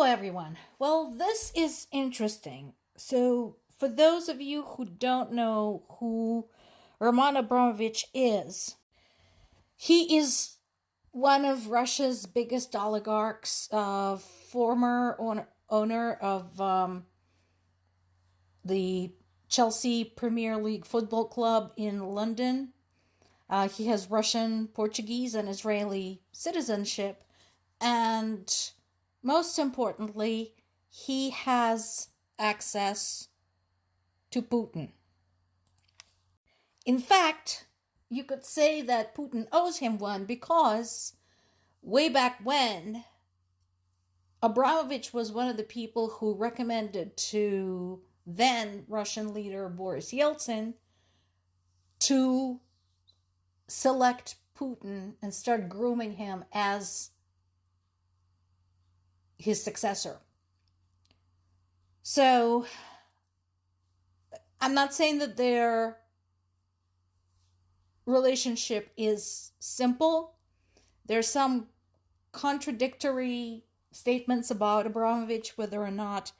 everyone. Well, this is interesting. So, for those of you who don't know who Roman Abramovich is, he is one of Russia's biggest oligarchs, former owner of the Chelsea Premier League Football Club in London. He has Russian, Portuguese, and Israeli citizenship. And most importantly, he has access to Putin. In fact, you could say that Putin owes him one because way back when, Abramovich was one of the people who recommended to then Russian leader Boris Yeltsin to select Putin and start grooming him as his successor. So, I'm not saying that their relationship is simple. There's some contradictory statements about Abramovich, whether or not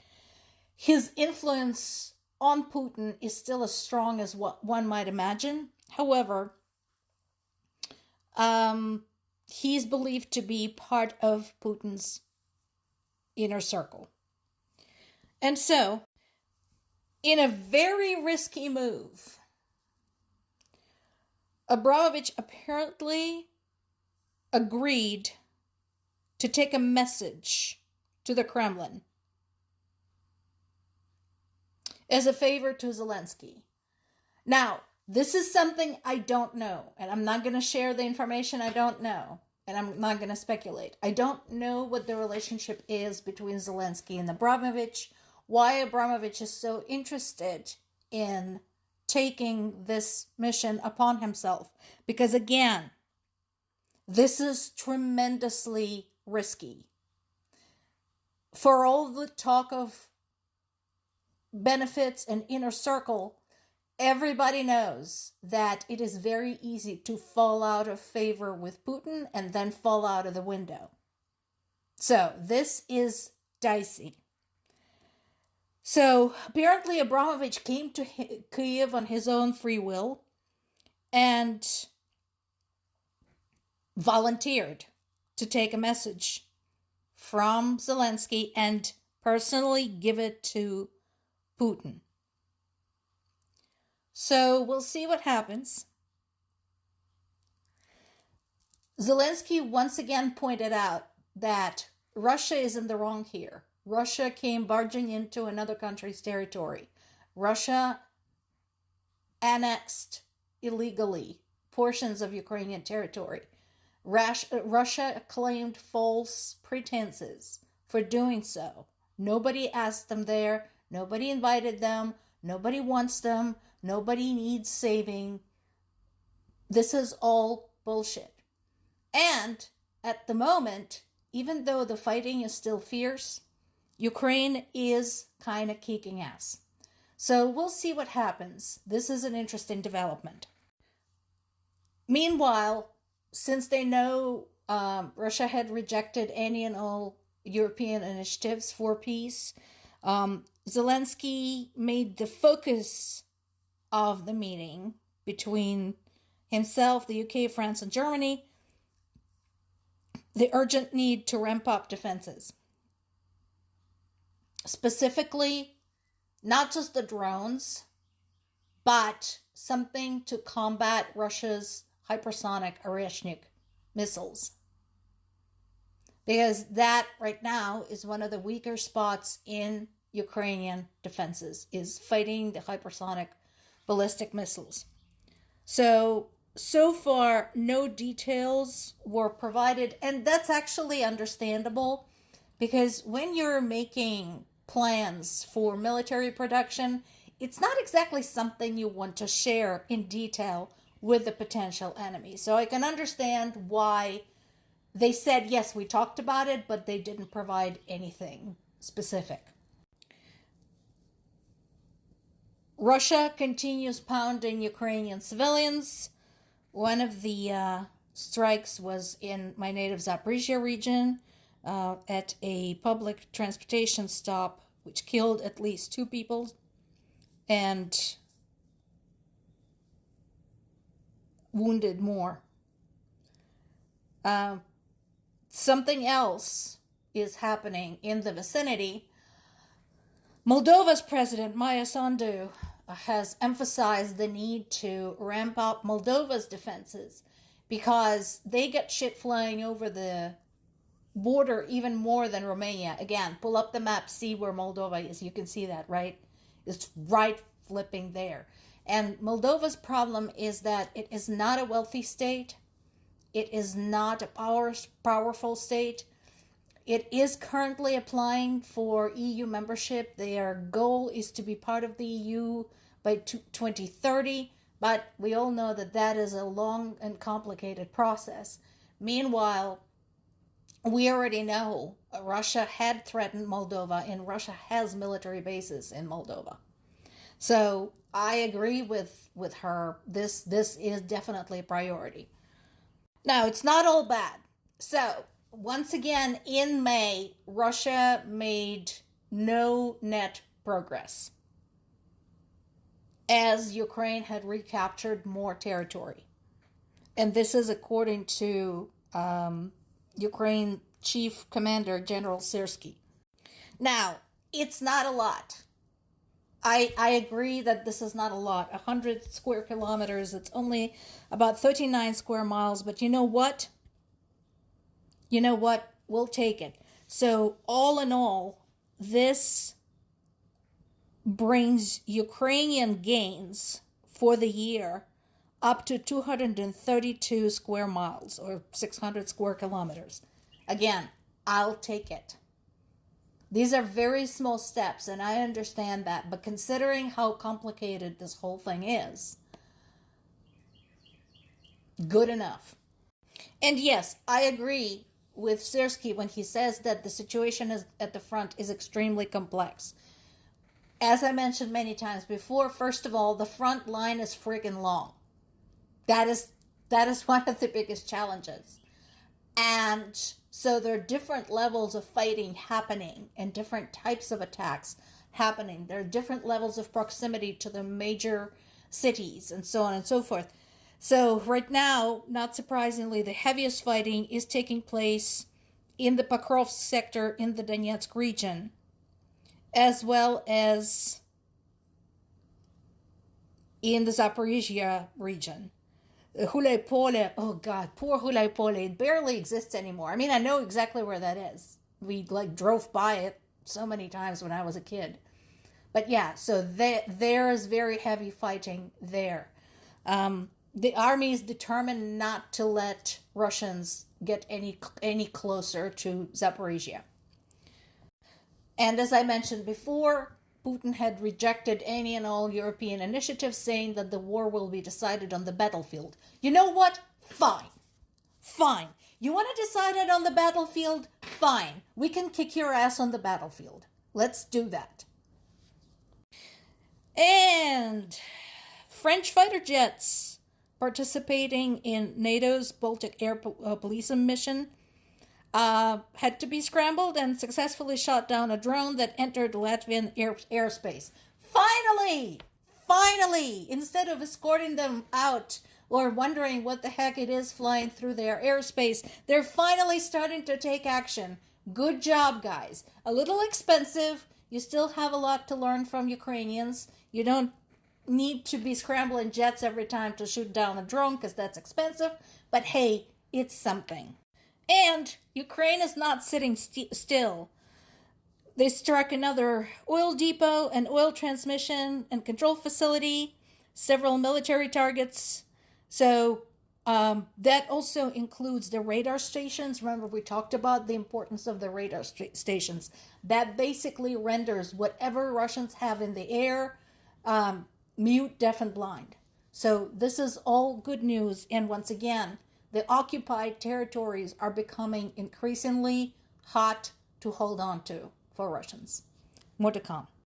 his influence on Putin is still as strong as what one might imagine. However, he's believed to be part of Putin's inner circle. And so, in a very risky move, Abramovich apparently agreed to take a message to the Kremlin as a favor to Zelensky. Now, this is something I don't know, and I'm not going to share the information I don't know, and I'm not going to speculate. I don't know what the relationship is between Zelensky and Abramovich, why Abramovich is so interested in taking this mission upon himself. Because again, this is tremendously risky. For all the talk of benefits and inner circle, everybody knows that it is very easy to fall out of favor with Putin and then fall out of the window. So this is dicey. So apparently Abramovich came to Kyiv on his own free will and volunteered to take a message from Zelensky and personally give it to Putin. So we'll see what happens. Zelensky once again pointed out that Russia is in the wrong here. Russia came barging into another country's territory. Russia annexed illegally portions of Ukrainian territory. Russia claimed false pretenses for doing so. Nobody asked them there. Nobody invited them. Nobody wants them. Nobody needs saving. This is all bullshit. And at the moment, even though the fighting is still fierce, Ukraine is kind of kicking ass. So we'll see what happens. This is an interesting development. Meanwhile, since they know Russia had rejected any and all European initiatives for peace, Zelensky made the focus of the meeting between himself, the UK, France, and Germany, the urgent need to ramp up defenses. Specifically, not just the drones, but something to combat Russia's hypersonic Oreshnik missiles. Because that right now is one of the weaker spots in Ukrainian defenses, is fighting the hypersonic ballistic missiles. So far, no details were provided, and that's actually understandable, because when you're making plans for military production, it's not exactly something you want to share in detail with the potential enemy. So I can understand why they said, yes, we talked about it, but they didn't provide anything specific. Russia continues pounding Ukrainian civilians. One of the strikes was in my native Zaporizhia region. at a public transportation stop, which killed at least 2 people and wounded more. Something else is happening in the vicinity. Moldova's president, Maya Sandu, has emphasized the need to ramp up Moldova's defenses because they get shit flying over the border even more than Romania. Again, pull up the map, see where Moldova is. You can see that, right? It's right flipping there. And Moldova's problem is that it is not a wealthy state. It is not a powerful state. It is currently applying for EU membership. Their goal is to be part of the EU by 2030, but we all know that that is a long and complicated process. Meanwhile, we already know Russia had threatened Moldova, and Russia has military bases in Moldova. So I agree with her. This is definitely a priority. Now, it's not all bad. So, once again, in May, Russia made no net progress as Ukraine had recaptured more territory. And this is according to Ukraine Chief Commander General Syrskyi. Now, it's not a lot. I agree that this is not a lot. 100 square kilometers, it's only about 39 square miles. But you know what? You know what? We'll take it. So all in all, this brings Ukrainian gains for the year up to 232 square miles or 600 square kilometers. Again, I'll take it. These are very small steps, and I understand that. But considering how complicated this whole thing is, good enough. And yes, I agree with Syrskyi when he says that the situation at the front is extremely complex. As I mentioned many times before, first of all, the front line is friggin' long. That is one of the biggest challenges. And so there are different levels of fighting happening and different types of attacks happening. There are different levels of proximity to the major cities and so on and so forth. So right now, not surprisingly, the heaviest fighting is taking place in the Pokrovsk sector in the Donetsk region, as well as in the Zaporizhia region. Hulaypole, oh God, poor Hulaypole, it barely exists anymore. I mean, I know exactly where that is. We drove by it so many times when I was a kid. But yeah, so there is very heavy fighting there. The army is determined not to let Russians get any closer to Zaporizhia. And as I mentioned before, Putin had rejected any and all European initiatives, saying that the war will be decided on the battlefield. You know what? Fine. Fine. You want to decide it on the battlefield? Fine. We can kick your ass on the battlefield. Let's do that. And French fighter jets participating in NATO's Baltic Air Police mission had to be scrambled and successfully shot down a drone that entered Latvian airspace. Finally, instead of escorting them out or wondering what the heck it is flying through their airspace, they're finally starting to take action. Good job, guys. A little expensive. You still have a lot to learn from Ukrainians. You don't need to be scrambling jets every time to shoot down a drone because that's expensive. But hey, it's something. And Ukraine is not sitting still. They struck another oil depot, an oil transmission and control facility, several military targets. So that also includes the radar stations. Remember, we talked about the importance of the radar stations. That basically renders whatever Russians have in the air mute, deaf, and blind. So this is all good news. And once again, the occupied territories are becoming increasingly hot to hold on to for Russians. More to come.